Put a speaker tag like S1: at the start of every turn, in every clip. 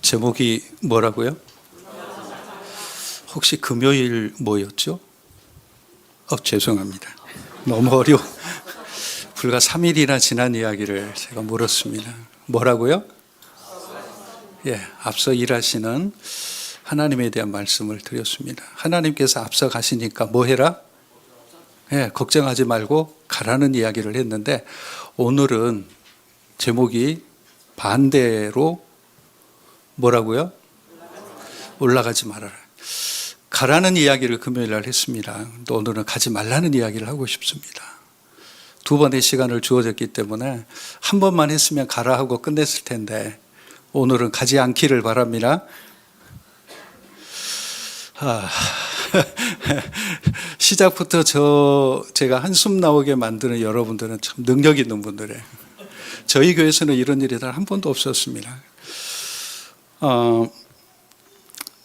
S1: 제목이 뭐라고요? 혹시 금요일 뭐였죠? 죄송합니다. 너무 어려워. 불과 3일이나 지난 이야기를 제가 물었습니다. 뭐라고요? 앞서 일하시는 하나님에 대한 말씀을 드렸습니다. 하나님께서 앞서 가시니까 뭐 해라? 걱정하지 말고 가라는 이야기를 했는데, 오늘은 제목이 반대로 뭐라고요? 올라가지 말아라. 가라는 이야기를 금요일 날 했습니다. 또 오늘은 가지 말라는 이야기를 하고 싶습니다. 두 번의 시간을 주어졌기 때문에 한 번만 했으면 가라 하고 끝냈을 텐데, 오늘은 가지 않기를 바랍니다. 시작부터 제가 한숨 나오게 만드는 여러분들은 참 능력 있는 분들이에요. 저희 교회에서는 이런 일이 단 한 번도 없었습니다.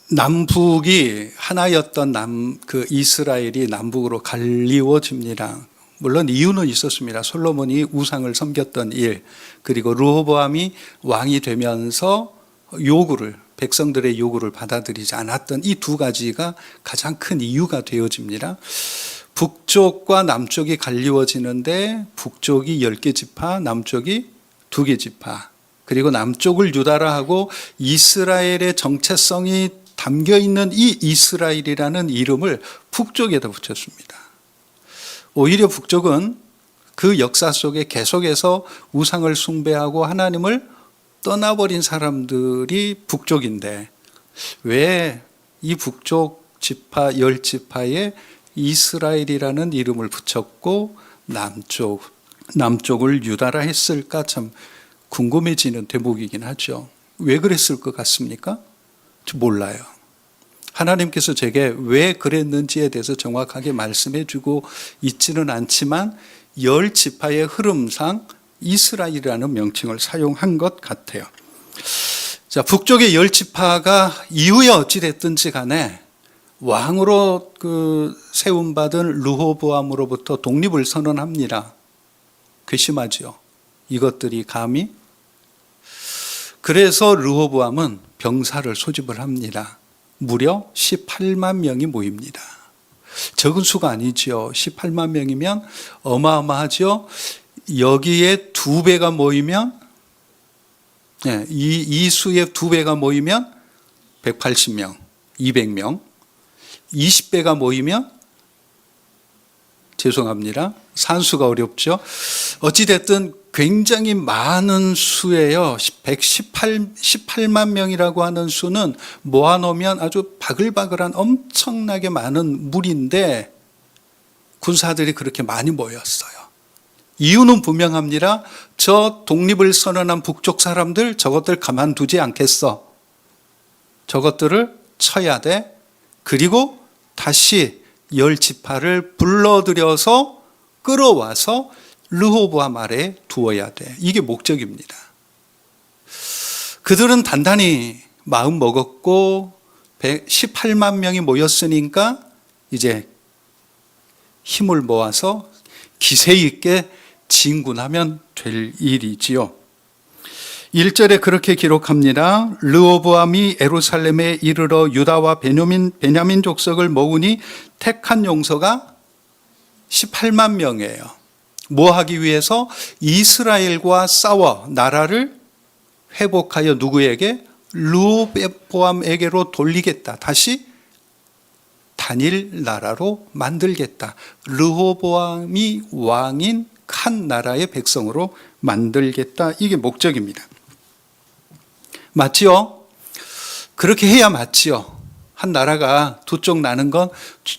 S1: 남북이 하나였던 이스라엘이 남북으로 갈리워집니다. 물론 이유는 있었습니다. 솔로몬이 우상을 섬겼던 일, 그리고 르호보암이 왕이 되면서 백성들의 요구를 받아들이지 않았던 이 두 가지가 가장 큰 이유가 되어집니다. 북쪽과 남쪽이 갈리워지는데, 북쪽이 10개 지파, 남쪽이 2개 지파, 그리고 남쪽을 유다라 하고 이스라엘의 정체성이 담겨있는 이 이스라엘이라는 이름을 북쪽에다 붙였습니다. 오히려 북쪽은 그 역사 속에 계속해서 우상을 숭배하고 하나님을 떠나버린 사람들이 북쪽인데, 왜 이 북쪽 지파 10지파에 이스라엘이라는 이름을 붙였고 남쪽을 유다라 했을까 참 궁금해지는 대목이긴 하죠. 왜 그랬을 것 같습니까? 저 몰라요. 하나님께서 제게 왜 그랬는지에 대해서 정확하게 말씀해 주고 있지는 않지만 10지파의 흐름상 이스라엘이라는 명칭을 사용한 것 같아요. 자, 북쪽의 10지파가 이후에 어찌됐든지 간에 왕으로 세움받은 르호보암으로부터 독립을 선언합니다. 괘씸하죠. 이것들이 감히. 그래서 르호보암은 병사를 소집을 합니다. 무려 18만 명이 모입니다. 적은 수가 아니죠. 18만 명이면 어마어마하죠. 여기에 2배가 모이면, 이 수의 2배가 모이면 180명, 200명, 20배가 모이면, 죄송합니다. 산수가 어렵죠. 어찌됐든 굉장히 많은 수예요. 18만 명이라고 하는 수는 모아놓으면 아주 바글바글한 엄청나게 많은 무리인데, 군사들이 그렇게 많이 모였어요. 이유는 분명합니다. 저 독립을 선언한 북쪽 사람들, 저것들 가만두지 않겠어. 저것들을 쳐야 돼. 그리고 다시 10지파를 불러들여서 끌어와서 르호보암 아래에 두어야 돼. 이게 목적입니다. 그들은 단단히 마음 먹었고 18만 명이 모였으니까 이제 힘을 모아서 기세 있게 진군하면 될 일이지요. 1절에 그렇게 기록합니다. 르호보암이 예루살렘에 이르러 유다와 베냐민 족속을 모으니 택한 용서가 18만 명이에요. 뭐 하기 위해서? 이스라엘과 싸워 나라를 회복하여 누구에게? 르호보암에게로 돌리겠다. 다시 단일 나라로 만들겠다. 르호보암이 왕인 한 나라의 백성으로 만들겠다. 이게 목적입니다. 맞지요? 그렇게 해야 맞지요. 한 나라가 두 쪽 나는 건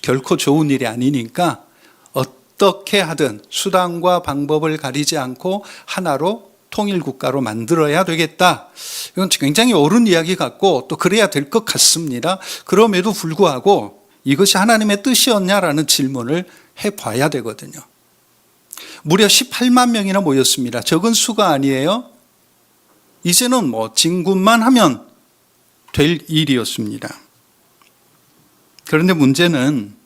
S1: 결코 좋은 일이 아니니까 어떻게 하든 수단과 방법을 가리지 않고 하나로 통일국가로 만들어야 되겠다. 이건 굉장히 옳은 이야기 같고 또 그래야 될 것 같습니다. 그럼에도 불구하고 이것이 하나님의 뜻이었냐라는 질문을 해봐야 되거든요. 무려 18만 명이나 모였습니다. 적은 수가 아니에요. 이제는 진군만 하면 될 일이었습니다. 그런데 문제는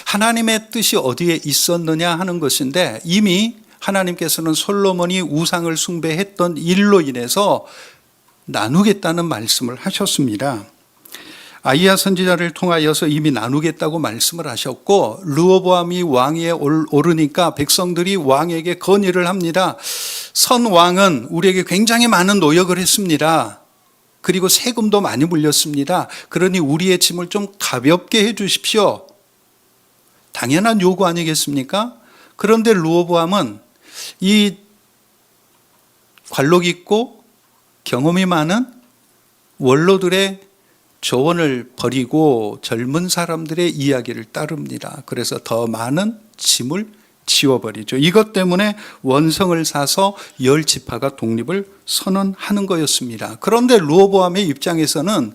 S1: 하나님의 뜻이 어디에 있었느냐 하는 것인데, 이미 하나님께서는 솔로몬이 우상을 숭배했던 일로 인해서 나누겠다는 말씀을 하셨습니다. 아이야 선지자를 통하여서 이미 나누겠다고 말씀을 하셨고, 르호보암이 왕위에 오르니까 백성들이 왕에게 건의를 합니다. 선 왕은 우리에게 굉장히 많은 노역을 했습니다. 그리고 세금도 많이 물렸습니다. 그러니 우리의 짐을 좀 가볍게 해 주십시오. 당연한 요구 아니겠습니까? 그런데 르호보암은 이 관록 있고 경험이 많은 원로들의 조언을 버리고 젊은 사람들의 이야기를 따릅니다. 그래서 더 많은 짐을 지워버리죠. 이것 때문에 원성을 사서 10지파가 독립을 선언하는 거였습니다. 그런데 르호보암의 입장에서는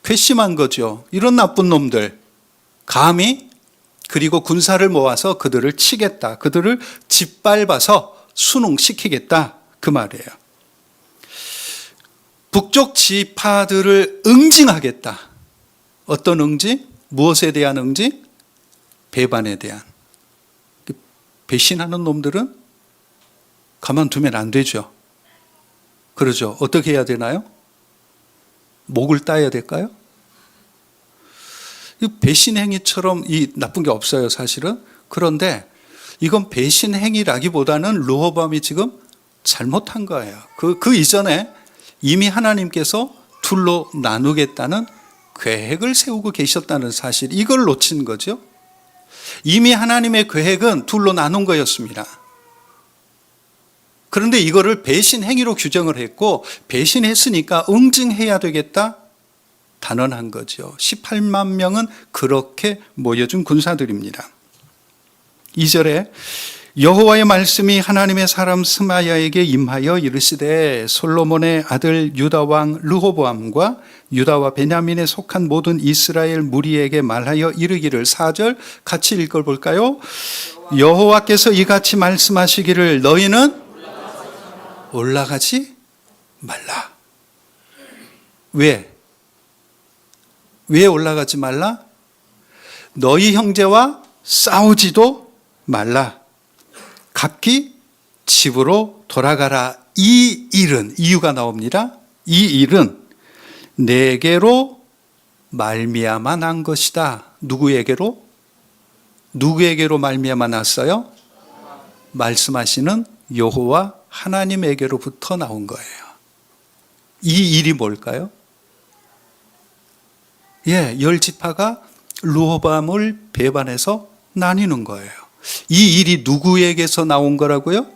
S1: 괘씸한 거죠. 이런 나쁜 놈들 감히, 그리고 군사를 모아서 그들을 치겠다, 그들을 짓밟아서 순응시키겠다, 그 말이에요. 북쪽 지파들을 응징하겠다. 어떤 응징? 무엇에 대한 응징? 배반에 대한. 배신하는 놈들은 가만두면 안 되죠. 그러죠. 어떻게 해야 되나요? 목을 따야 될까요? 배신 행위처럼 이 나쁜 게 없어요, 사실은. 그런데 이건 배신 행위라기보다는 르호보암이 지금 잘못한 거예요. 그 이전에 이미 하나님께서 둘로 나누겠다는 계획을 세우고 계셨다는 사실, 이걸 놓친 거죠. 이미 하나님의 계획은 둘로 나눈 거였습니다. 그런데 이거를 배신 행위로 규정을 했고, 배신했으니까 응징해야 되겠다, 단언한 거죠. 18만 명은 그렇게 모여준 군사들입니다. 2절에 여호와의 말씀이 하나님의 사람 스마야에게 임하여 이르시되 솔로몬의 아들 유다 왕 르호보암과 유다와 베냐민에 속한 모든 이스라엘 무리에게 말하여 이르기를. 4절 같이 읽어볼까요? 여호와께서 이같이 말씀하시기를 너희는 올라가지 말라. 왜 올라가지 말라? 너희 형제와 싸우지도 말라. 각기 집으로 돌아가라. 이 일은, 이유가 나옵니다. 이 일은 내게로 말미암아 난 것이다. 누구에게로 말미암아 났어요? 말씀하시는 여호와 하나님에게로부터 나온 거예요. 이 일이 뭘까요? 10지파가 르호보암을 배반해서 나뉘는 거예요. 이 일이 누구에게서 나온 거라고요?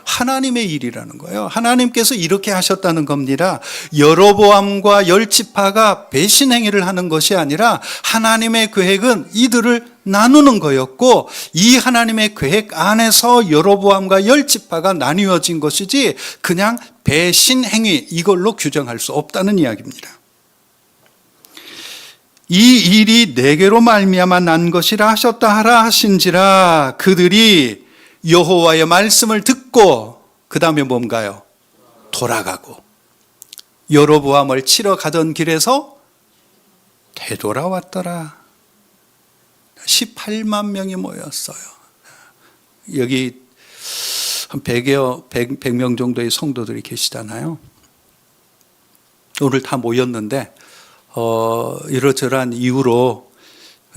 S1: 하나님의 일이라는 거예요. 하나님께서 이렇게 하셨다는 겁니다. 여로보암과 10지파가 배신 행위를 하는 것이 아니라 하나님의 계획은 이들을 나누는 거였고, 이 하나님의 계획 안에서 여로보암과 10지파가 나뉘어진 것이지 그냥 배신 행위, 이걸로 규정할 수 없다는 이야기입니다. 이 일이 내게로 말미암아 난 것이라 하셨다 하라 하신지라. 그들이 여호와의 말씀을 듣고 그 다음에 뭔가요? 돌아가고 여로보암을 치러 가던 길에서 되돌아왔더라. 18만 명이 모였어요. 여기 한 100명 정도의 성도들이 계시잖아요. 오늘 다 모였는데 이러저러한 이유로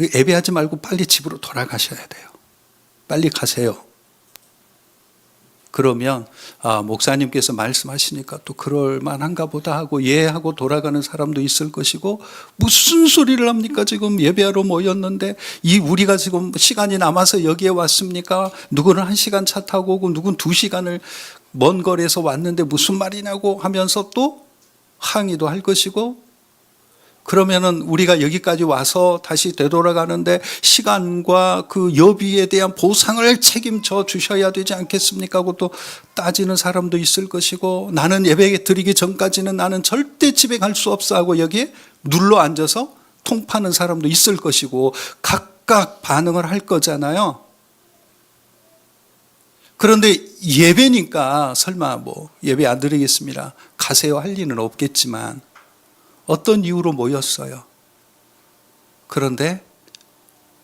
S1: 예배하지 말고 빨리 집으로 돌아가셔야 돼요. 빨리 가세요. 그러면 목사님께서 말씀하시니까 또 그럴 만한가 보다 하고 하고 돌아가는 사람도 있을 것이고, 무슨 소리를 합니까? 지금 예배하러 모였는데 우리가 지금 시간이 남아서 여기에 왔습니까? 누구는 1시간 차 타고 오고 누구는 2시간을 먼 거리에서 왔는데 무슨 말이냐고 하면서 또 항의도 할 것이고, 그러면은 우리가 여기까지 와서 다시 되돌아가는데 시간과 그 여비에 대한 보상을 책임져 주셔야 되지 않겠습니까? 하고 또 따지는 사람도 있을 것이고, 나는 예배 드리기 전까지는 나는 절대 집에 갈 수 없어 하고 여기에 눌러 앉아서 통파는 사람도 있을 것이고, 각각 반응을 할 거잖아요. 그런데 예배니까 설마 예배 안 드리겠습니다, 가세요 할 리는 없겠지만 어떤 이유로 모였어요. 그런데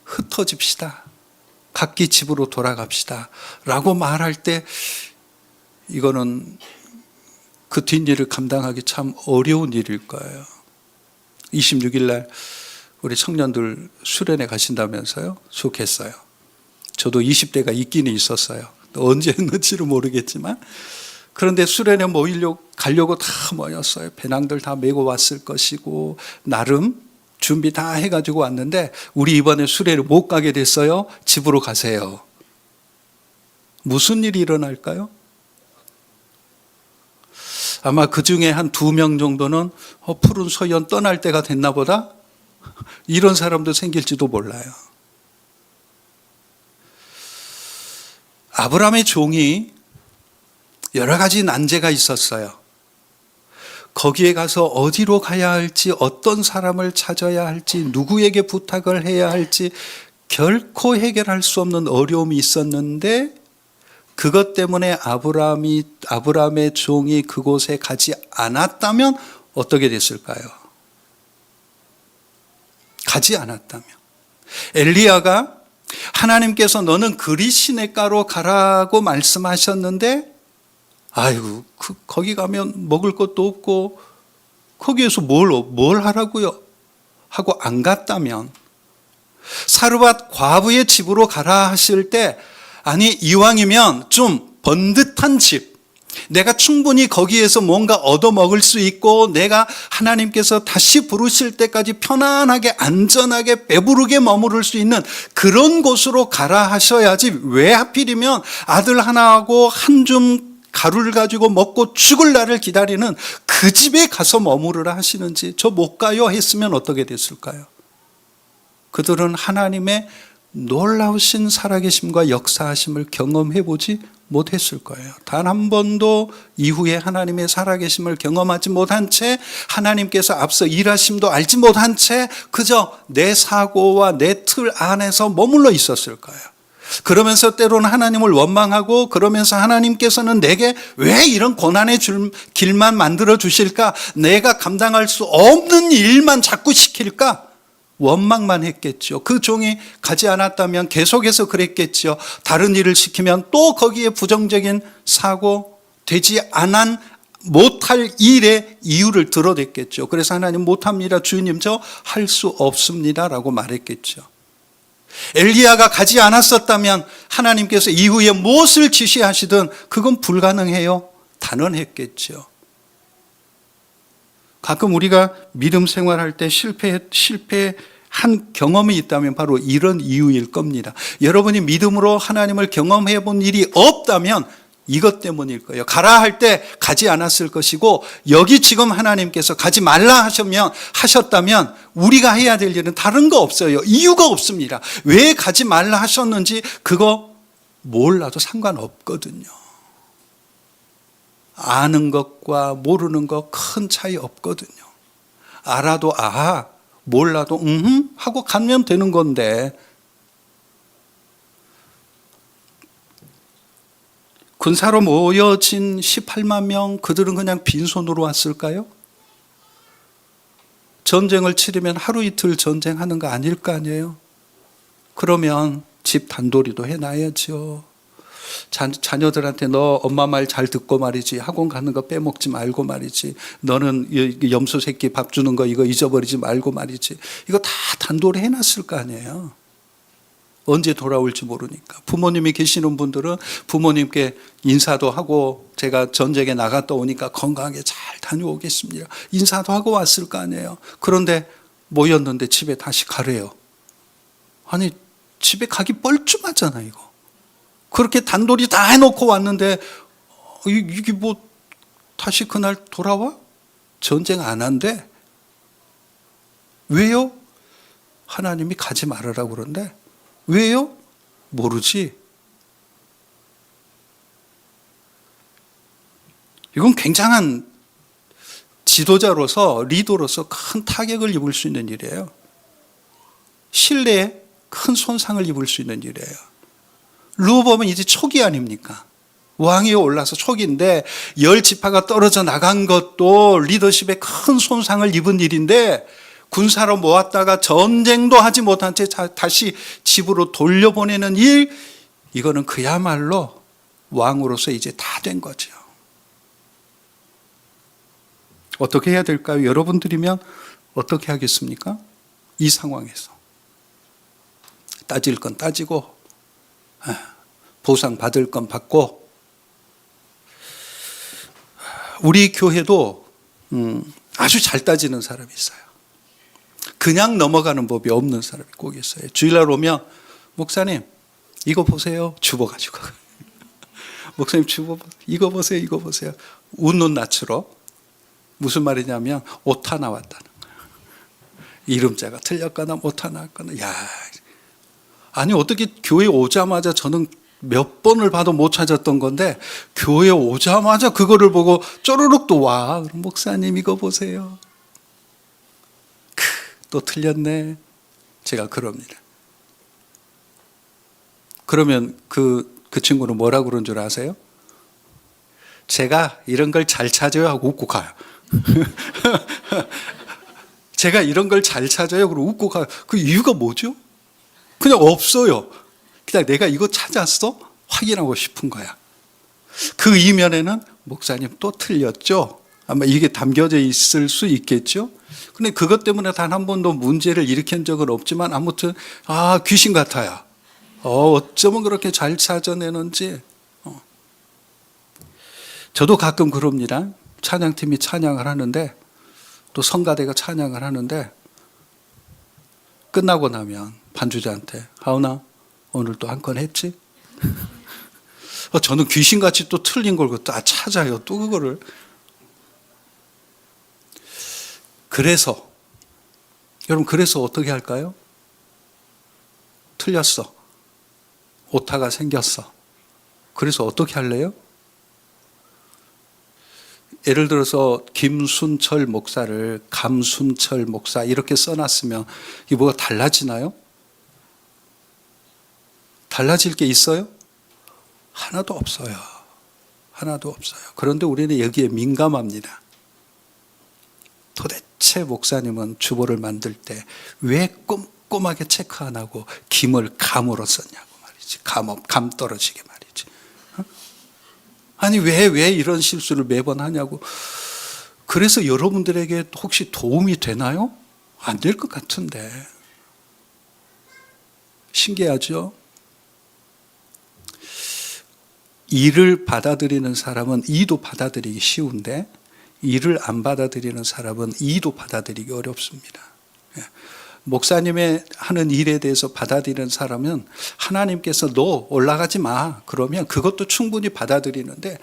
S1: 흩어집시다, 각기 집으로 돌아갑시다 라고 말할 때 이거는 그 뒷일을 감당하기 참 어려운 일일 거예요. 26일 날 우리 청년들 수련회 가신다면서요? 좋겠어요. 저도 20대가 있기는 있었어요. 언제 했는지는 모르겠지만. 그런데 수련회 가려고 다 모였어요. 배낭들 다 메고 왔을 것이고 나름 준비 다 해가지고 왔는데 우리 이번에 수련회 못 가게 됐어요. 집으로 가세요. 무슨 일이 일어날까요? 아마 그 중에 한 2명 정도는 푸른 소연 떠날 때가 됐나 보다? 이런 사람도 생길지도 몰라요. 아브라함의 종이 여러 가지 난제가 있었어요. 거기에 가서 어디로 가야 할지, 어떤 사람을 찾아야 할지, 누구에게 부탁을 해야 할지 결코 해결할 수 없는 어려움이 있었는데 그것 때문에 아브라함의 종이 그곳에 가지 않았다면 어떻게 됐을까요? 가지 않았다면 엘리야가 하나님께서 너는 그리 시냇가로 가라고 말씀하셨는데 아이고 거기 가면 먹을 것도 없고 거기에서 뭘 하라고요? 하고 안 갔다면 사르밧 과부의 집으로 가라 하실 때 아니 이왕이면 좀 번듯한 집, 내가 충분히 거기에서 뭔가 얻어먹을 수 있고 내가 하나님께서 다시 부르실 때까지 편안하게 안전하게 배부르게 머무를 수 있는 그런 곳으로 가라 하셔야지 왜 하필이면 아들 하나하고 한 줌 가루를 가지고 먹고 죽을 날을 기다리는 그 집에 가서 머무르라 하시는지 저 못 가요 했으면 어떻게 됐을까요? 그들은 하나님의 놀라우신 살아계심과 역사하심을 경험해보지 못했을 거예요. 단 한 번도 이후에 하나님의 살아계심을 경험하지 못한 채 하나님께서 앞서 일하심도 알지 못한 채 그저 내 사고와 내 틀 안에서 머물러 있었을 거예요. 그러면서 때로는 하나님을 원망하고 그러면서 하나님께서는 내게 왜 이런 고난의 길만 만들어 주실까? 내가 감당할 수 없는 일만 자꾸 시킬까? 원망만 했겠죠. 그 종이 가지 않았다면 계속해서 그랬겠죠. 다른 일을 시키면 또 거기에 부정적인 사고 되지 못할 일의 이유를 들어댔겠죠. 그래서 하나님 못합니다. 주님 저 할 수 없습니다. 라고 말했겠죠. 엘리야가 가지 않았었다면 하나님께서 이후에 무엇을 지시하시든 그건 불가능해요. 단언했겠죠. 가끔 우리가 믿음 생활할 때 실패한 경험이 있다면 바로 이런 이유일 겁니다. 여러분이 믿음으로 하나님을 경험해 본 일이 없다면 이것 때문일 거예요. 가라 할 때 가지 않았을 것이고 여기 지금 하나님께서 가지 말라 하셨다면 우리가 해야 될 일은 다른 거 없어요. 이유가 없습니다. 왜 가지 말라 하셨는지 그거 몰라도 상관없거든요. 아는 것과 모르는 것 큰 차이 없거든요. 알아도 몰라도 하고 가면 되는 건데 군사로 모여진 18만 명 그들은 그냥 빈손으로 왔을까요? 전쟁을 치르면 하루 이틀 전쟁하는 거 아닐 거 아니에요? 그러면 집 단도리도 해놔야죠. 자녀들한테 너 엄마 말 잘 듣고 말이지 학원 가는 거 빼먹지 말고 말이지 너는 염소 새끼 밥 주는 거 이거 잊어버리지 말고 말이지 이거 다 단도리 해놨을 거 아니에요. 언제 돌아올지 모르니까. 부모님이 계시는 분들은 부모님께 인사도 하고 제가 전쟁에 나갔다 오니까 건강하게 잘 다녀오겠습니다. 인사도 하고 왔을 거 아니에요. 그런데 모였는데 집에 다시 가래요. 아니 집에 가기 뻘쭘하잖아 이거. 그렇게 단돌이 다 해놓고 왔는데 이게 뭐 다시 그날 돌아와? 전쟁 안 한대. 왜요? 하나님이 가지 말으라고 그러는데 왜요? 모르지. 이건 굉장한 지도자로서 리더로서 큰 타격을 입을 수 있는 일이에요. 신뢰에 큰 손상을 입을 수 있는 일이에요. 르호보암은 이제 초기 아닙니까? 왕위에 올라서 초기인데 10지파가 떨어져 나간 것도 리더십에 큰 손상을 입은 일인데 군사로 모았다가 전쟁도 하지 못한 채 다시 집으로 돌려보내는 일, 이거는 그야말로 왕으로서 이제 다 된 거죠. 어떻게 해야 될까요? 여러분들이면 어떻게 하겠습니까? 이 상황에서. 따질 건 따지고, 보상 받을 건 받고. 우리 교회도 아주 잘 따지는 사람이 있어요. 그냥 넘어가는 법이 없는 사람이 꼭 있어요. 주일날 오면 목사님 이거 보세요. 주보 가지고. 목사님 주보 이거 보세요. 이거 보세요. 웃는 낯으로. 무슨 말이냐면 오타 나왔다는 거예요. 이름자가 틀렸거나 오타 나왔거나. 야, 아니 어떻게 교회 오자마자 저는 몇 번을 봐도 못 찾았던 건데 교회 오자마자 그거를 보고 쪼르륵 또 와. 그럼 목사님 이거 보세요. 또 틀렸네. 제가 그럽니다. 그러면 그 친구는 뭐라고 그런 줄 아세요? 제가 이런 걸 잘 찾아요 하고 웃고 가요. 제가 이런 걸 잘 찾아요 그러고 웃고 가요. 그 이유가 뭐죠? 그냥 없어요. 그냥 내가 이거 찾았어? 확인하고 싶은 거야. 그 이면에는 목사님 또 틀렸죠? 아마 이게 담겨져 있을 수 있겠죠? 근데 그것 때문에 단 한 번도 문제를 일으킨 적은 없지만 아무튼 귀신 같아요. 어쩌면 그렇게 잘 찾아내는지. 저도 가끔 그럽니다. 찬양팀이 찬양을 하는데 또 성가대가 찬양을 하는데 끝나고 나면 반주자한테 하은아 오늘 또 한 건 했지? 저는 귀신같이 또 틀린 걸 다 찾아요. 또 그거를. 그래서 여러분 그래서 어떻게 할까요? 틀렸어. 오타가 생겼어. 그래서 어떻게 할래요? 예를 들어서 김순철 목사를 감순철 목사 이렇게 써놨으면 이게 뭐가 달라지나요? 달라질 게 있어요? 하나도 없어요. 하나도 없어요. 그런데 우리는 여기에 민감합니다. 도대체 목사님은 주보를 만들 때 왜 꼼꼼하게 체크 안 하고 김을 감으로 썼냐고 말이지. 감 떨어지게 말이지. 아니 왜 이런 실수를 매번 하냐고. 그래서 여러분들에게 혹시 도움이 되나요? 안 될 것 같은데. 신기하죠? 이를 받아들이는 사람은 이도 받아들이기 쉬운데 이를 안 받아들이는 사람은 이도 받아들이기 어렵습니다. 목사님의 하는 일에 대해서 받아들이는 사람은 하나님께서 너 올라가지 마 그러면 그것도 충분히 받아들이는데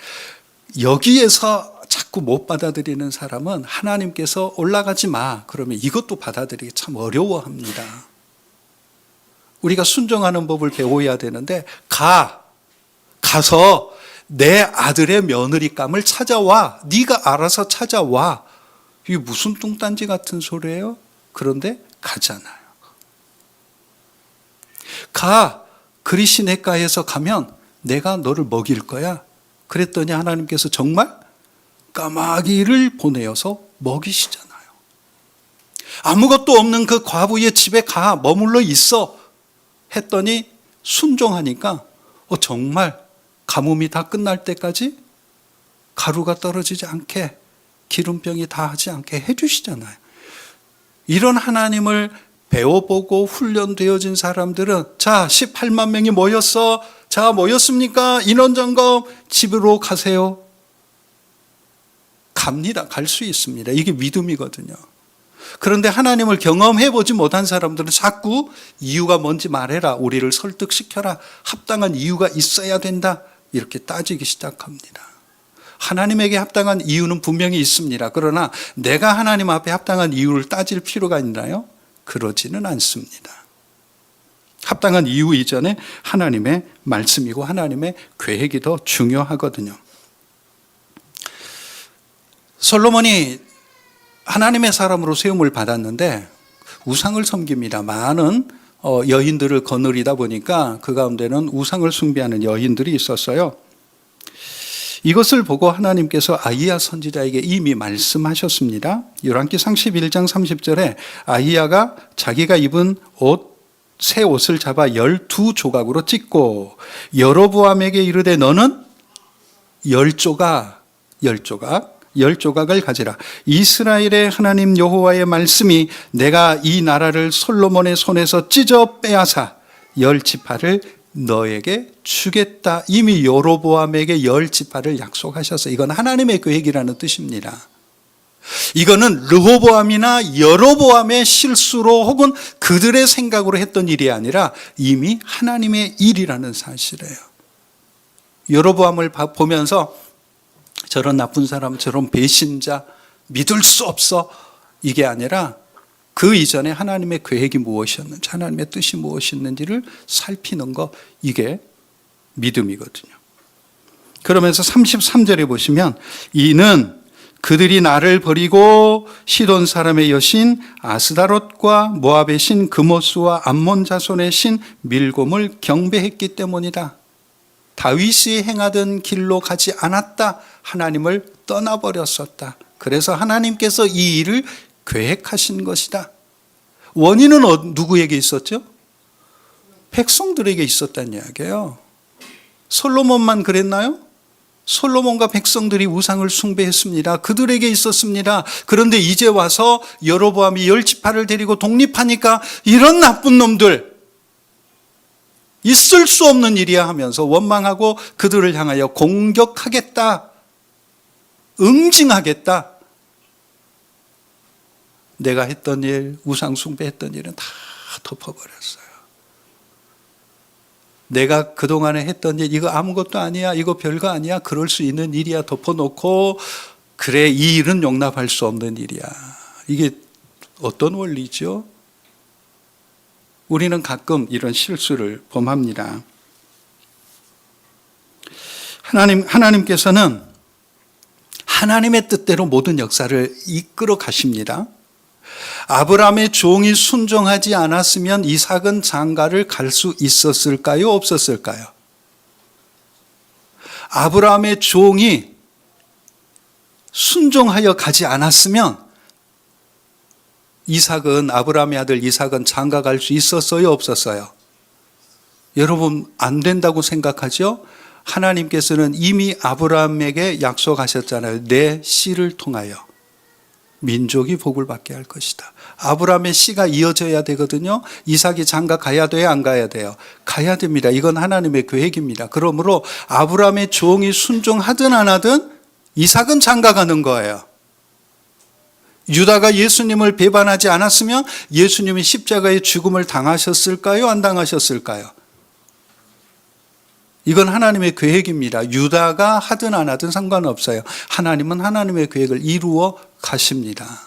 S1: 여기에서 자꾸 못 받아들이는 사람은 하나님께서 올라가지 마 그러면 이것도 받아들이기 참 어려워합니다. 우리가 순종하는 법을 배워야 되는데 가서 내 아들의 며느리감을 찾아와. 네가 알아서 찾아와. 이게 무슨 뚱딴지 같은 소리예요? 그런데 가잖아요. 그리시네가에서 가면 내가 너를 먹일 거야. 그랬더니 하나님께서 정말 까마귀를 보내어서 먹이시잖아요. 아무것도 없는 그 과부의 집에 가 머물러 있어 했더니 순종하니까 정말 가뭄이 다 끝날 때까지 가루가 떨어지지 않게 기름병이 다 하지 않게 해주시잖아요. 이런 하나님을 배워보고 훈련되어진 사람들은 자 18만 명이 모였어. 자 모였습니까? 인원점검 집으로 가세요. 갑니다. 갈 수 있습니다. 이게 믿음이거든요. 그런데 하나님을 경험해보지 못한 사람들은 자꾸 이유가 뭔지 말해라. 우리를 설득시켜라. 합당한 이유가 있어야 된다. 이렇게 따지기 시작합니다. 하나님에게 합당한 이유는 분명히 있습니다. 그러나 내가 하나님 앞에 합당한 이유를 따질 필요가 있나요? 그러지는 않습니다. 합당한 이유 이전에 하나님의 말씀이고 하나님의 계획이 더 중요하거든요. 솔로몬이 하나님의 사람으로 세움을 받았는데 우상을 섬깁니다. 많은 여인들을 거느리다 보니까 그 가운데는 우상을 숭배하는 여인들이 있었어요. 이것을 보고 하나님께서 아이야 선지자에게 이미 말씀하셨습니다. 열왕기상 11장 30절에 아이야가 자기가 입은 새 옷을 잡아 12조각으로 찢고 여로보암에게 이르되 너는 10조각 10조각을 가지라. 이스라엘의 하나님 여호와의 말씀이 내가 이 나라를 솔로몬의 손에서 찢어 빼앗아 10지파를 너에게 주겠다. 이미 여로보암에게 10지파를 약속하셔서 이건 하나님의 계획이라는 뜻입니다. 이거는 르호보암이나 여로보암의 실수로 혹은 그들의 생각으로 했던 일이 아니라 이미 하나님의 일이라는 사실이에요. 여로보암을 보면서 저런 나쁜 사람, 저런 배신자, 믿을 수 없어, 이게 아니라 그 이전에 하나님의 계획이 무엇이었는지, 하나님의 뜻이 무엇이었는지를 살피는 거, 이게 믿음이거든요. 그러면서 33절에 보시면 이는 그들이 나를 버리고 시돈 사람의 여신 아스다롯과 모압의 신 그모스와 암몬 자손의 신 밀곰을 경배했기 때문이다. 다윗이 행하던 길로 가지 않았다. 하나님을 떠나버렸었다. 그래서 하나님께서 이 일을 계획하신 것이다. 원인은 누구에게 있었죠? 백성들에게 있었다는 이야기예요. 솔로몬만 그랬나요? 솔로몬과 백성들이 우상을 숭배했습니다. 그들에게 있었습니다. 그런데 이제 와서 여로보암이 10지파를 데리고 독립하니까 이런 나쁜 놈들, 있을 수 없는 일이야 하면서 원망하고 그들을 향하여 공격하겠다, 응징하겠다. 내가 했던 일, 우상 숭배했던 일은 다 덮어버렸어요. 내가 그동안에 했던 일, 이거 아무것도 아니야, 이거 별거 아니야, 그럴 수 있는 일이야 덮어놓고, 그래, 이 일은 용납할 수 없는 일이야. 이게 어떤 원리죠? 우리는 가끔 이런 실수를 범합니다. 하나님께서는 하나님의 뜻대로 모든 역사를 이끌어 가십니다. 아브라함의 종이 순종하지 않았으면 이삭은 장가를 갈 수 있었을까요? 없었을까요? 아브라함의 종이 순종하여 가지 않았으면 아브라함의 아들 이삭은 장가 갈 수 있었어요? 없었어요? 여러분, 안 된다고 생각하죠? 하나님께서는 이미 아브라함에게 약속하셨잖아요. 내 씨를 통하여 민족이 복을 받게 할 것이다. 아브라함의 씨가 이어져야 되거든요. 이삭이 장가 가야 돼요? 안 가야 돼요? 가야 됩니다. 이건 하나님의 계획입니다. 그러므로 아브라함의 종이 순종하든 안 하든 이삭은 장가 가는 거예요. 유다가 예수님을 배반하지 않았으면 예수님이 십자가의 죽음을 당하셨을까요? 안 당하셨을까요? 이건 하나님의 계획입니다. 유다가 하든 안 하든 상관없어요. 하나님은 하나님의 계획을 이루어 가십니다.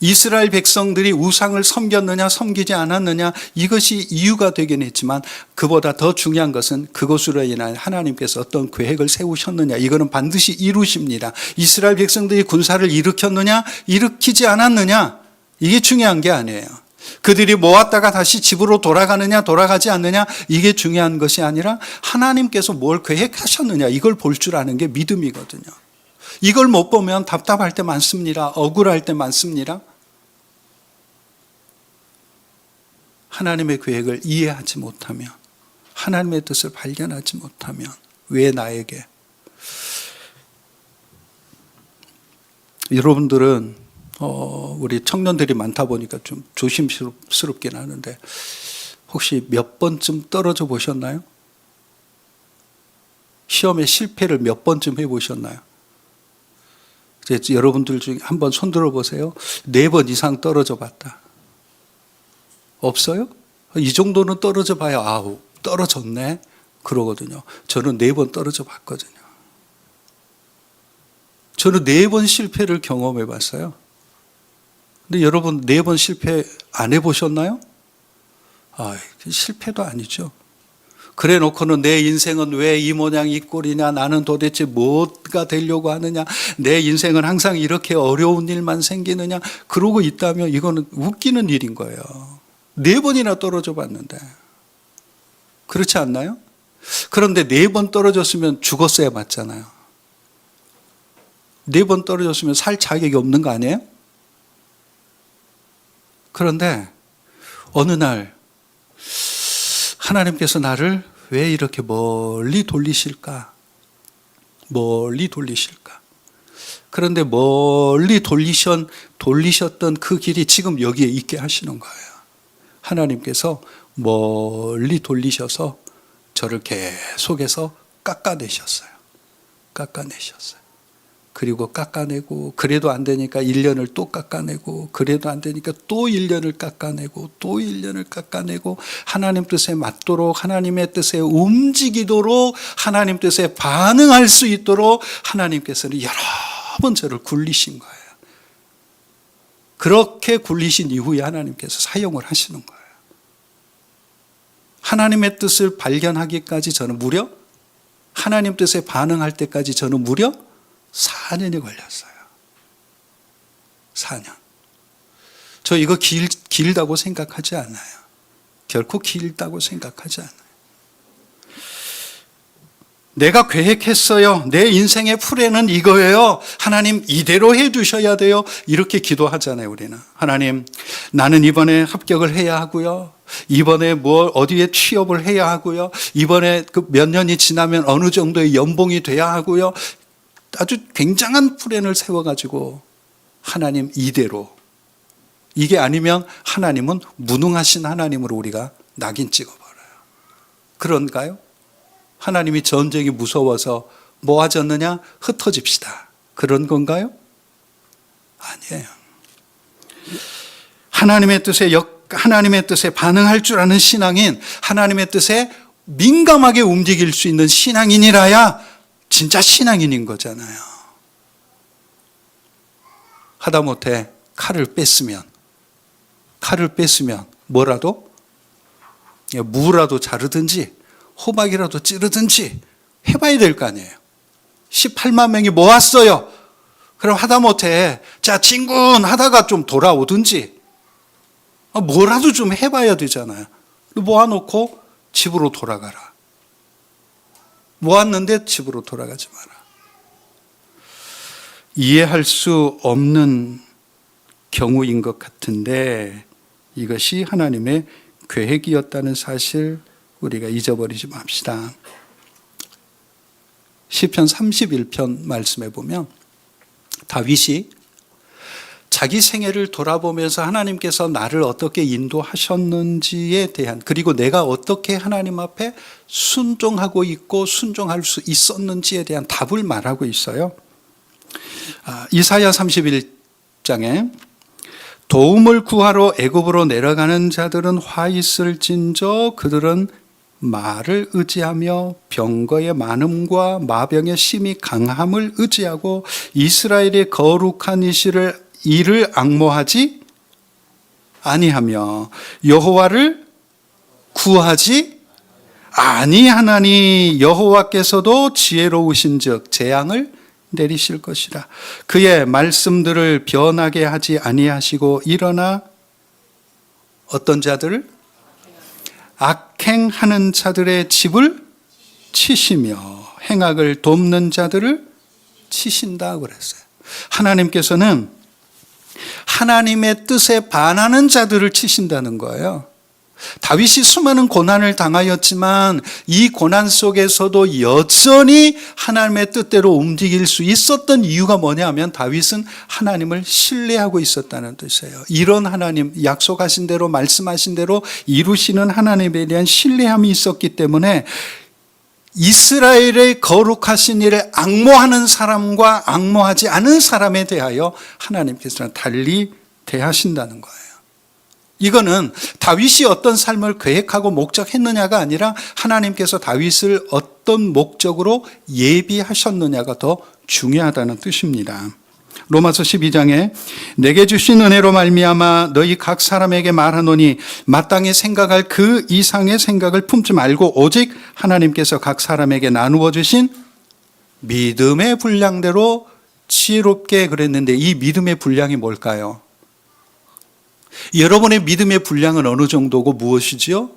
S1: 이스라엘 백성들이 우상을 섬겼느냐 섬기지 않았느냐, 이것이 이유가 되긴 했지만 그보다 더 중요한 것은 그것으로 인한 하나님께서 어떤 계획을 세우셨느냐, 이거는 반드시 이루십니다. 이스라엘 백성들이 군사를 일으켰느냐 일으키지 않았느냐, 이게 중요한 게 아니에요. 그들이 모았다가 다시 집으로 돌아가느냐 돌아가지 않느냐, 이게 중요한 것이 아니라 하나님께서 뭘 계획하셨느냐, 이걸 볼 줄 아는 게 믿음이거든요. 이걸 못 보면 답답할 때 많습니다. 억울할 때 많습니다. 하나님의 계획을 이해하지 못하면, 하나님의 뜻을 발견하지 못하면 왜 나에게? 여러분들은 우리 청년들이 많다 보니까 좀 조심스럽긴 하는데 혹시 몇 번쯤 떨어져 보셨나요? 시험에 실패를 몇 번쯤 해보셨나요? 여러분들 중에 한번 손 들어보세요. 4번 이상 떨어져 봤다. 없어요? 이 정도는 떨어져 봐야 아우 떨어졌네 그러거든요. 저는 4번 떨어져 봤거든요. 저는 4번 실패를 경험해 봤어요. 근데 여러분 4번 실패 안 해보셨나요? 실패도 아니죠. 그래 놓고는 내 인생은 왜 이 모양 이 꼴이냐, 나는 도대체 뭐가 되려고 하느냐, 내 인생은 항상 이렇게 어려운 일만 생기느냐, 그러고 있다면 이거는 웃기는 일인 거예요. 4번이나 떨어져 봤는데. 그렇지 않나요? 그런데 4번 떨어졌으면 죽었어야 맞잖아요. 4번 떨어졌으면 살 자격이 없는 거 아니에요? 그런데 어느 날 하나님께서 나를 왜 이렇게 멀리 돌리실까? 멀리 돌리실까? 그런데 멀리 돌리셨던 그 길이 지금 여기에 있게 하시는 거예요. 하나님께서 멀리 돌리셔서 저를 계속해서 깎아내셨어요. 그리고 깎아내고, 그래도 안 되니까 1년을 또 깎아내고, 그래도 안 되니까 또 1년을 깎아내고, 또 1년을 깎아내고, 하나님 뜻에 맞도록, 하나님의 뜻에 움직이도록, 하나님 뜻에 반응할 수 있도록 하나님께서는 여러 번 저를 굴리신 거예요. 그렇게 굴리신 이후에 하나님께서 사용을 하시는 거예요. 하나님의 뜻을 발견하기까지 저는 무려, 하나님 뜻에 반응할 때까지 저는 무려 4년이 걸렸어요. 4년. 저 이거 길다고 생각하지 않아요. 결코 길다고 생각하지 않아요. 내가 계획했어요. 내 인생의 플랜은 이거예요. 하나님 이대로 해주셔야 돼요. 이렇게 기도하잖아요, 우리는. 하나님, 나는 이번에 합격을 해야 하고요. 이번에 어디에 취업을 해야 하고요. 이번에 몇 년이 지나면 어느 정도의 연봉이 돼야 하고요. 아주 굉장한 플랜을 세워가지고 하나님 이대로. 이게 아니면 하나님은 무능하신 하나님으로 우리가 낙인 찍어버려요. 그런가요? 하나님이 전쟁이 무서워서 모아졌느냐? 흩어집시다. 그런 건가요? 아니에요. 하나님의 뜻에 반응할 줄 아는 신앙인, 하나님의 뜻에 민감하게 움직일 수 있는 신앙인이라야 진짜 신앙인인 거잖아요. 하다못해 칼을 뺐으면 뭐라도, 무라도 자르든지 호박이라도 찌르든지 해봐야 될 거 아니에요. 18만 명이 모았어요. 그럼 하다못해 자 진군하다가 좀 돌아오든지 뭐라도 좀 해봐야 되잖아요. 모아놓고 집으로 돌아가라. 모았는데 집으로 돌아가지 마라. 이해할 수 없는 경우인 것 같은데 이것이 하나님의 계획이었다는 사실 우리가 잊어버리지 맙시다. 시편 31편 말씀에 보면 다윗이 자기 생애를 돌아보면서 하나님께서 나를 어떻게 인도하셨는지에 대한, 그리고 내가 어떻게 하나님 앞에 순종하고 있고 순종할 수 있었는지에 대한 답을 말하고 있어요. 이사야 31장에 도움을 구하러 애굽으로 내려가는 자들은 화 있을진저 그들은 말을 의지하며 병거의 많음과 마병의 심히 강함을 의지하고 이스라엘의 거룩한 이를 앙모하지 아니하며 여호와를 구하지 아니하나니 여호와께서도 지혜로우신즉 재앙을 내리실 것이라. 그의 말씀들을 변하게 하지 아니하시고 일어나 어떤 자들을 악행하는 자들의 집을 치시며 행악을 돕는 자들을 치신다 그랬어요. 하나님께서는 하나님의 뜻에 반하는 자들을 치신다는 거예요. 다윗이 수많은 고난을 당하였지만 이 고난 속에서도 여전히 하나님의 뜻대로 움직일 수 있었던 이유가 뭐냐면 다윗은 하나님을 신뢰하고 있었다는 뜻이에요. 이런 하나님, 약속하신 대로 말씀하신 대로 이루시는 하나님에 대한 신뢰함이 있었기 때문에 이스라엘의 거룩하신 일에 앙모하는 사람과 앙모하지 않은 사람에 대하여 하나님께서는 달리 대하신다는 거예요. 이거는 다윗이 어떤 삶을 계획하고 목적했느냐가 아니라 하나님께서 다윗을 어떤 목적으로 예비하셨느냐가 더 중요하다는 뜻입니다. 로마서 12장에 내게 주신 은혜로 말미암아 너희 각 사람에게 말하노니 마땅히 생각할 그 이상의 생각을 품지 말고 오직 하나님께서 각 사람에게 나누어 주신 믿음의 분량대로 지혜롭게 그랬는데 이 믿음의 분량이 뭘까요? 여러분의 믿음의 분량은 어느 정도고 무엇이지요?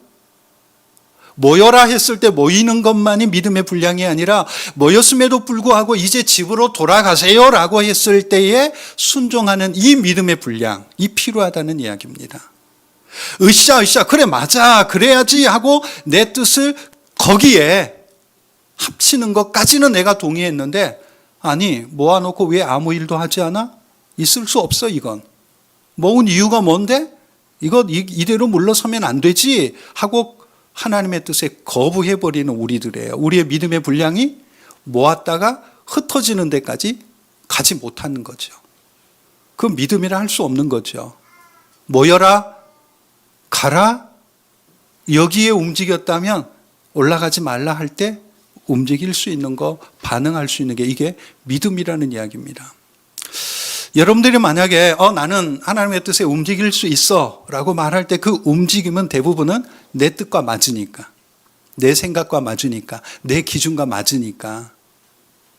S1: 모여라 했을 때 모이는 것만이 믿음의 분량이 아니라 모였음에도 불구하고 이제 집으로 돌아가세요라고 했을 때에 순종하는 이 믿음의 분량이 필요하다는 이야기입니다. 으쌰 그래 맞아 그래야지 하고 내 뜻을 거기에 합치는 것까지는 내가 동의했는데 아니, 모아놓고 왜 아무 일도 하지 않아? 있을 수 없어, 이건. 모은 이유가 뭔데? 이대로 물러서면 안 되지 하고 하나님의 뜻에 거부해버리는 우리들이에요. 우리의 믿음의 분량이 모았다가 흩어지는 데까지 가지 못하는 거죠. 그 믿음이라 할 수 없는 거죠. 모여라, 가라, 여기에 움직였다면 올라가지 말라 할 때 움직일 수 있는 거, 반응할 수 있는 게 이게 믿음이라는 이야기입니다. 여러분들이 만약에 나는 하나님의 뜻에 움직일 수 있어 라고 말할 때 그 움직임은 대부분은 내 뜻과 맞으니까, 내 생각과 맞으니까, 내 기준과 맞으니까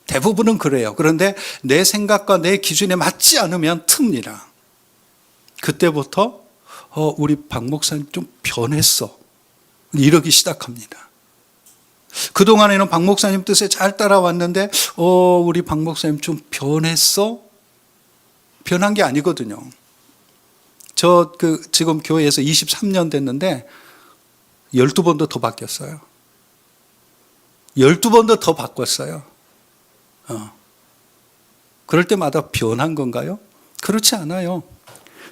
S1: 대부분은 그래요. 그런데 내 생각과 내 기준에 맞지 않으면 틉니다. 그때부터 우리 박 목사님 좀 변했어 이러기 시작합니다. 그동안에는 박 목사님 뜻에 잘 따라왔는데 우리 박 목사님 좀 변했어? 변한 게 아니거든요. 저 지금 교회에서 23년 됐는데 12번도 더 바뀌었어요. 12번도 더 바꿨어요. 그럴 때마다 변한 건가요? 그렇지 않아요.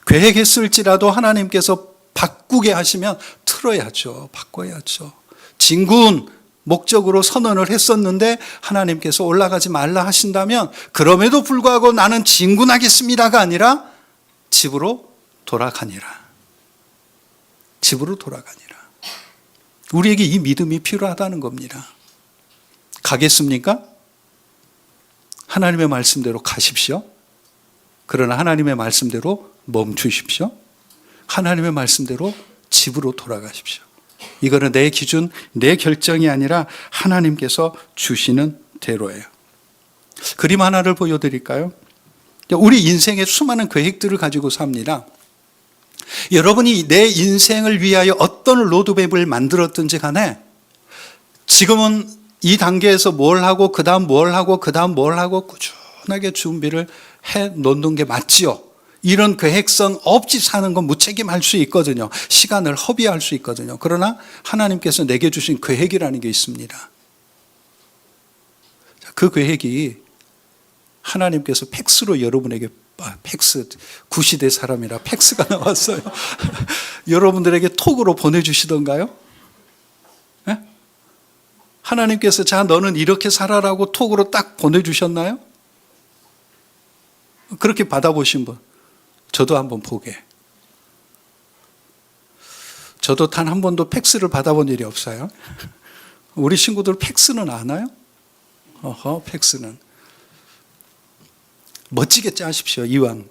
S1: 계획했을지라도 하나님께서 바꾸게 하시면 틀어야죠. 바꿔야죠. 진군 목적으로 선언을 했었는데 하나님께서 올라가지 말라 하신다면 그럼에도 불구하고 나는 진군하겠습니다가 아니라 집으로 돌아가니라. 집으로 돌아가니라. 우리에게 이 믿음이 필요하다는 겁니다. 가겠습니까? 하나님의 말씀대로 가십시오. 그러나 하나님의 말씀대로 멈추십시오. 하나님의 말씀대로 집으로 돌아가십시오. 이거는 내 기준, 내 결정이 아니라 하나님께서 주시는 대로예요. 그림 하나를 보여드릴까요? 우리 인생에 수많은 계획들을 가지고 삽니다. 여러분이 내 인생을 위하여 어떤 로드맵을 만들었든지 간에 지금은 이 단계에서 뭘 하고 그 다음 뭘 하고 그 다음 뭘 하고 꾸준하게 준비를 해 놓는 게 맞지요. 이런 계획성 없이 사는 건 무책임할 수 있거든요. 시간을 허비할 수 있거든요. 그러나 하나님께서 내게 주신 계획이라는 게 있습니다. 그 계획이 하나님께서 팩스로 여러분에게 팩스, 구시대 사람이라 팩스가 나왔어요. 여러분들에게 톡으로 보내주시던가요? 네? 하나님께서 자 너는 이렇게 살아라고 톡으로 딱 보내주셨나요? 그렇게 받아보신 분 저도 한번 보게. 저도 단 한 번도 팩스를 받아본 일이 없어요. 우리 친구들 팩스는 아나요? 팩스는. 멋지게 짜십시오. 이왕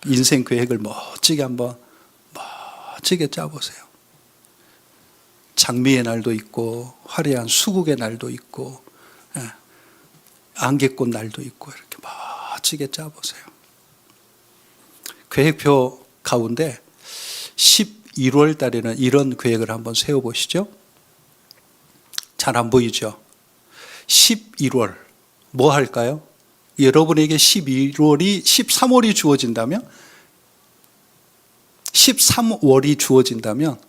S1: 인생 계획을 멋지게 한번 멋지게 짜보세요. 장미의 날도 있고 화려한 수국의 날도 있고 안개꽃 날도 있고 이렇게 멋지게 짜보세요. 계획표 가운데 11월 달에는 이런 계획을 한번 세워보시죠. 잘 안 보이죠? 11월 뭐 할까요? 여러분에게 13월이 주어진다면 13월이 주어진다면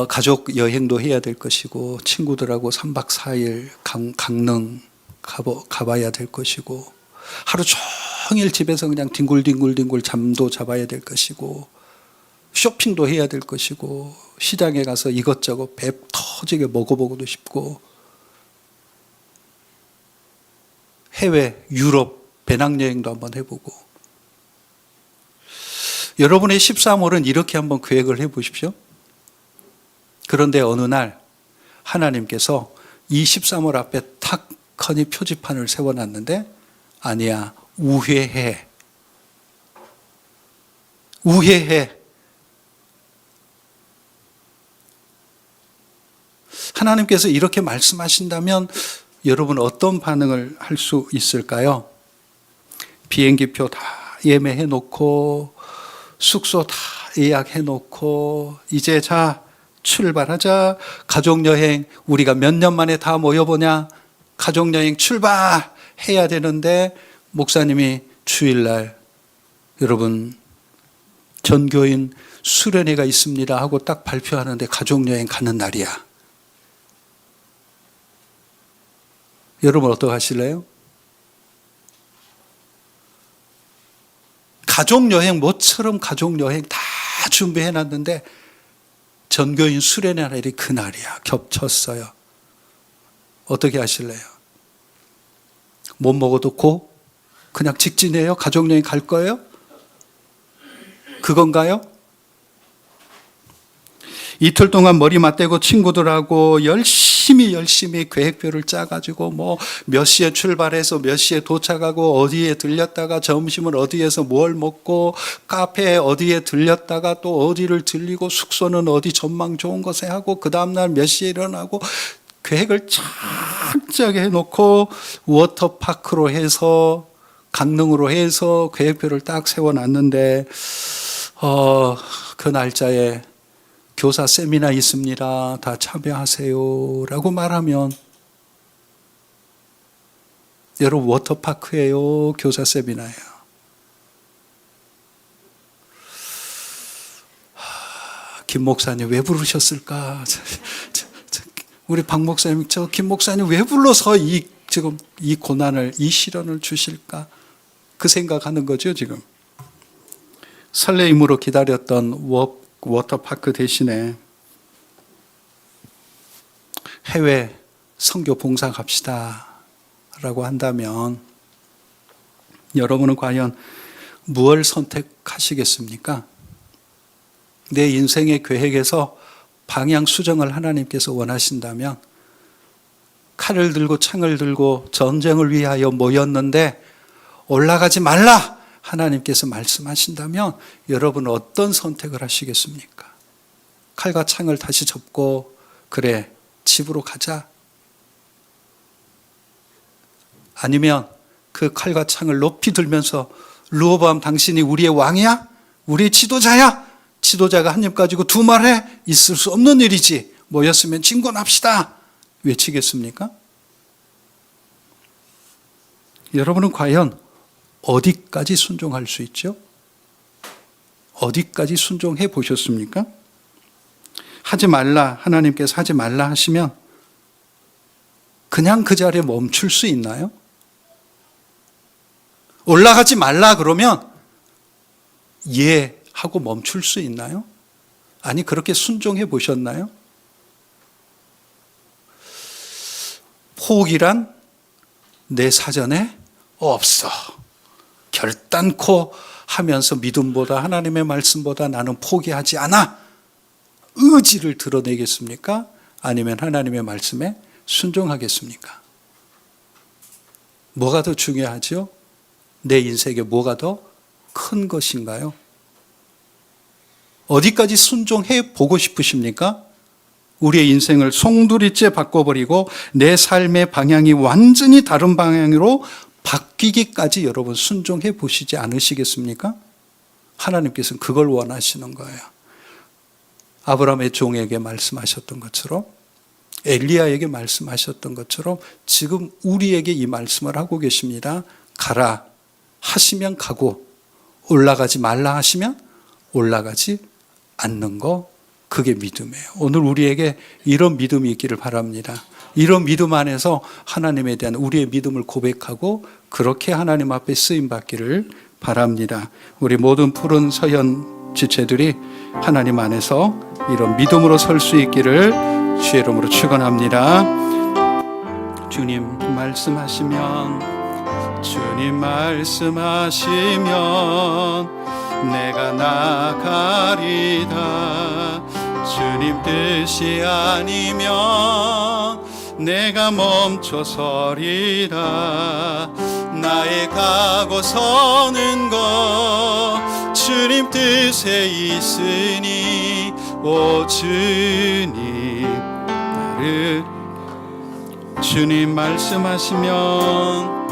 S1: 가족 여행도 해야 될 것이고 친구들하고 3박 4일 강릉 가봐야 될 것이고 하루 종일 집에서 그냥 뒹굴뒹굴 잠도 잡아야 될 것이고 쇼핑도 해야 될 것이고 시장에 가서 이것저것 배 터지게 먹어보고도 싶고 해외 유럽 배낭여행도 한번 해보고 여러분의 13월은 이렇게 한번 계획을 해보십시오. 그런데 어느 날 하나님께서 이 13월 앞에 탁하니 표지판을 세워놨는데 아니야 우회해. 하나님께서 이렇게 말씀하신다면 여러분 어떤 반응을 할 수 있을까요? 비행기표 다 예매해 놓고 숙소 다 예약해 놓고 이제 자 출발하자. 가족여행 우리가 몇 년 만에 다 모여보냐. 가족여행 출발해야 되는데 목사님이 주일날 여러분 전교인 수련회가 있습니다 하고 딱 발표하는데 가족여행 가는 날이야. 여러분 어떻게 하실래요? 가족여행, 모처럼 가족여행 다 준비해놨는데 전교인 수련회 날이 그날이야. 겹쳤어요. 어떻게 하실래요? 못 먹어도 그냥 직진해요? 가족여행 갈 거예요? 그건가요? 이틀 동안 머리 맞대고 친구들하고 열심히 계획표를 짜가지고 몇 시에 출발해서 몇 시에 도착하고 어디에 들렸다가 점심을 어디에서 뭘 먹고 카페에 어디에 들렸다가 또 어디를 들리고 숙소는 어디 전망 좋은 곳에 하고 그 다음날 몇 시에 일어나고 계획을 착착 해놓고 워터파크로 해서 강릉으로 해서 계획표를 딱 세워놨는데 그 날짜에 교사 세미나 있습니다. 다 참여하세요. 라고 말하면 여러분 워터파크예요? 교사 세미나예요? 김 목사님 왜 부르셨을까? 우리 박 목사님, 김 목사님 왜 불러서 지금 이 고난을, 이 시련을 주실까? 그 생각하는 거죠, 지금. 설레임으로 기다렸던 워터파크 대신에 해외 선교 봉사 갑시다 라고 한다면 여러분은 과연 무엇을 선택하시겠습니까? 내 인생의 계획에서 방향 수정을 하나님께서 원하신다면 칼을 들고 창을 들고 전쟁을 위하여 모였는데 올라가지 말라 하나님께서 말씀하신다면 여러분은 어떤 선택을 하시겠습니까? 칼과 창을 다시 접고 그래 집으로 가자. 아니면 그 칼과 창을 높이 들면서 르호보암 당신이 우리의 왕이야? 우리의 지도자야? 지도자가 한 입 가지고 두 말해? 있을 수 없는 일이지. 모였으면 진권합시다. 외치겠습니까? 여러분은 과연 어디까지 순종할 수 있죠? 어디까지 순종해 보셨습니까? 하지 말라, 하나님께서 하지 말라 하시면 그냥 그 자리에 멈출 수 있나요? 올라가지 말라 그러면 예 하고 멈출 수 있나요? 아니, 그렇게 순종해 보셨나요? 포기란 내 사전에 없어. 결단코 하면서 믿음보다 하나님의 말씀보다 나는 포기하지 않아. 의지를 드러내겠습니까? 아니면 하나님의 말씀에 순종하겠습니까? 뭐가 더 중요하죠? 내 인생에 뭐가 더 큰 것인가요? 어디까지 순종해 보고 싶으십니까? 우리의 인생을 송두리째 바꿔버리고 내 삶의 방향이 완전히 다른 방향으로 바뀌기까지 여러분 순종해 보시지 않으시겠습니까? 하나님께서는 그걸 원하시는 거예요. 아브라함의 종에게 말씀하셨던 것처럼, 엘리야에게 말씀하셨던 것처럼 지금 우리에게 이 말씀을 하고 계십니다. 가라 하시면 가고 올라가지 말라 하시면 올라가지 않는 거, 그게 믿음이에요. 오늘 우리에게 이런 믿음이 있기를 바랍니다. 이런 믿음 안에서 하나님에 대한 우리의 믿음을 고백하고 그렇게 하나님 앞에 쓰임받기를 바랍니다. 우리 모든 푸른 서현 지체들이 하나님 안에서 이런 믿음으로 설 수 있기를 주의 이름으로 축원합니다. 주님 말씀하시면 내가 나가리다. 주님 뜻이 아니면 내가 멈춰서리라. 나의 가고 서는 것 주님 뜻에 있으니 오 주님 나를 주님 말씀하시면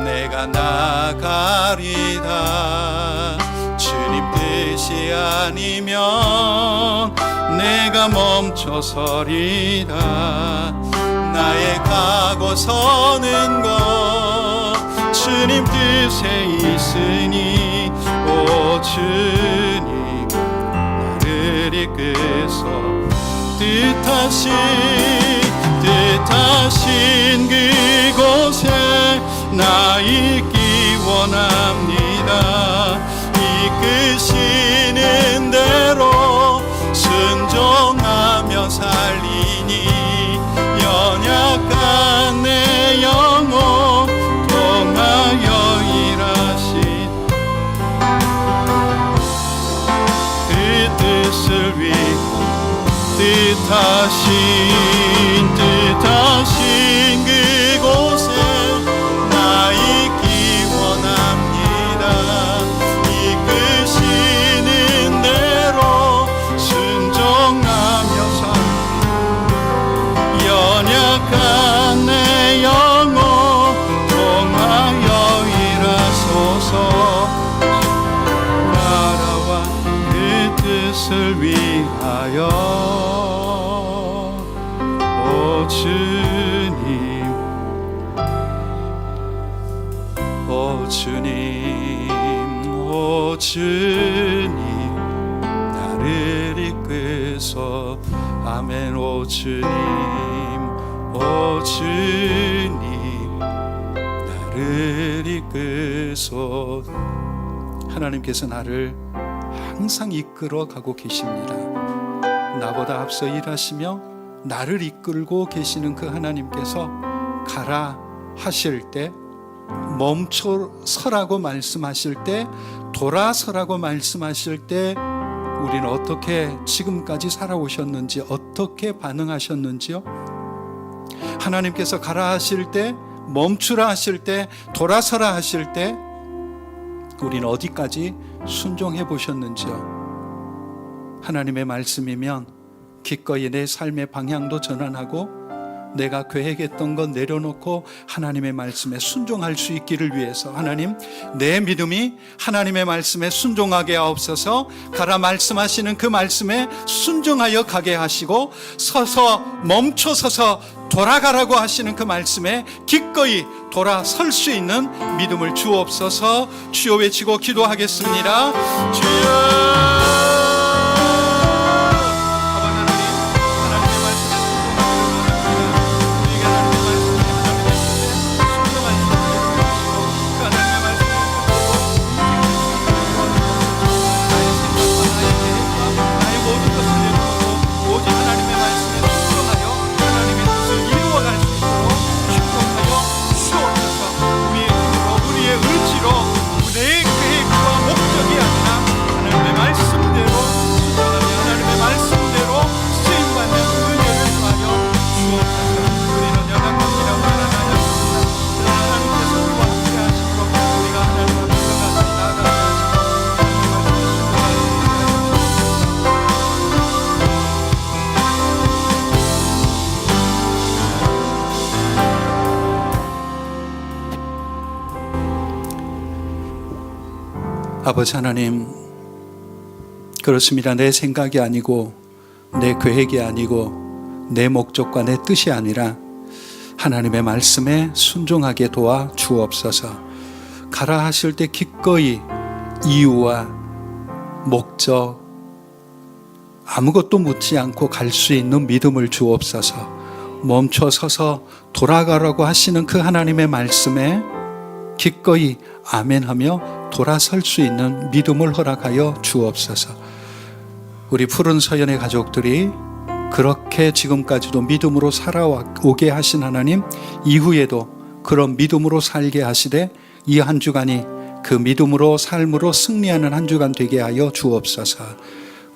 S1: 내가 나가리다. 주님 뜻이 아니면 내가 멈춰서리다. 나의 가고 서는 것 주님 뜻에 있으니 오 주님 나를 이끄소 뜻하신 그곳에 나 있기 원합니다. 이끄시는 대로 순종하며 살리니 연약한 내 영혼 통하여 일하신 그 뜻을 위해 뜻하신 그곳에 나 있기 원합니다. 이끄시는 대로 순종하며 연약한 내 영혼 통하여 일하소서. 나라와 그 뜻을 위하여 오 주님, 오 주님, 오 주님, 나를 이끄소. 아멘. 오 주님, 오 주님, 나를 이끄소. 하나님께서 나를 항상 이끌어 가고 계십니다. 나보다 앞서 일하시며 나를 이끌고 계시는 그 하나님께서 가라 하실 때, 멈춰 서라고 말씀하실 때, 돌아서라고 말씀하실 때 우리는 어떻게 지금까지 살아오셨는지, 어떻게 반응하셨는지요? 하나님께서 가라 하실 때, 멈추라 하실 때, 돌아서라 하실 때 우리는 어디까지 순종해 보셨는지요? 하나님의 말씀이면 기꺼이 내 삶의 방향도 전환하고 내가 계획했던 것 내려놓고 하나님의 말씀에 순종할 수 있기를 위해서, 하나님, 내 믿음이 하나님의 말씀에 순종하게 하옵소서. 가라 말씀하시는 그 말씀에 순종하여 가게 하시고, 서서 멈춰서서 돌아가라고 하시는 그 말씀에 기꺼이 돌아설 수 있는 믿음을 주옵소서. 주여 외치고 기도하겠습니다. 주여. 아버지 하나님, 그렇습니다. 내 생각이 아니고 내 계획이 아니고 내 목적과 내 뜻이 아니라 하나님의 말씀에 순종하게 도와 주옵소서. 가라 하실 때 기꺼이 이유와 목적 아무것도 묻지 않고 갈 수 있는 믿음을 주옵소서. 멈춰서서 돌아가라고 하시는 그 하나님의 말씀에 기꺼이 아멘하며 돌아설 수 있는 믿음을 허락하여 주옵소서. 우리 푸른 서연의 가족들이 그렇게 지금까지도 믿음으로 살아오게 하신 하나님, 이후에도 그런 믿음으로 살게 하시되 이 한 주간이 그 믿음으로 삶으로 승리하는 한 주간 되게 하여 주옵소서.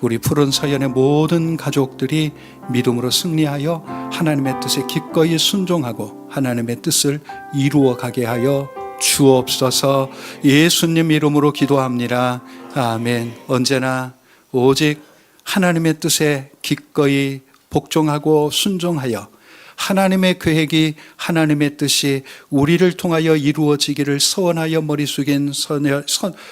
S1: 우리 푸른 서연의 모든 가족들이 믿음으로 승리하여 하나님의 뜻에 기꺼이 순종하고 하나님의 뜻을 이루어 가게 하여 주옵소서. 예수님 이름으로 기도합니다. 아멘. 언제나 오직 하나님의 뜻에 기꺼이 복종하고 순종하여 하나님의 계획이, 하나님의 뜻이 우리를 통하여 이루어지기를 소원하여 머리 숙인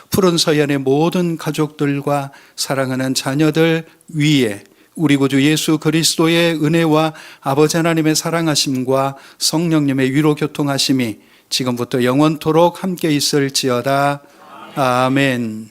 S1: 푸른 서연의 모든 가족들과 사랑하는 자녀들 위에 우리 구주 예수 그리스도의 은혜와 아버지 하나님의 사랑하심과 성령님의 위로 교통하심이 지금부터 영원토록 함께 있을지어다. 아멘.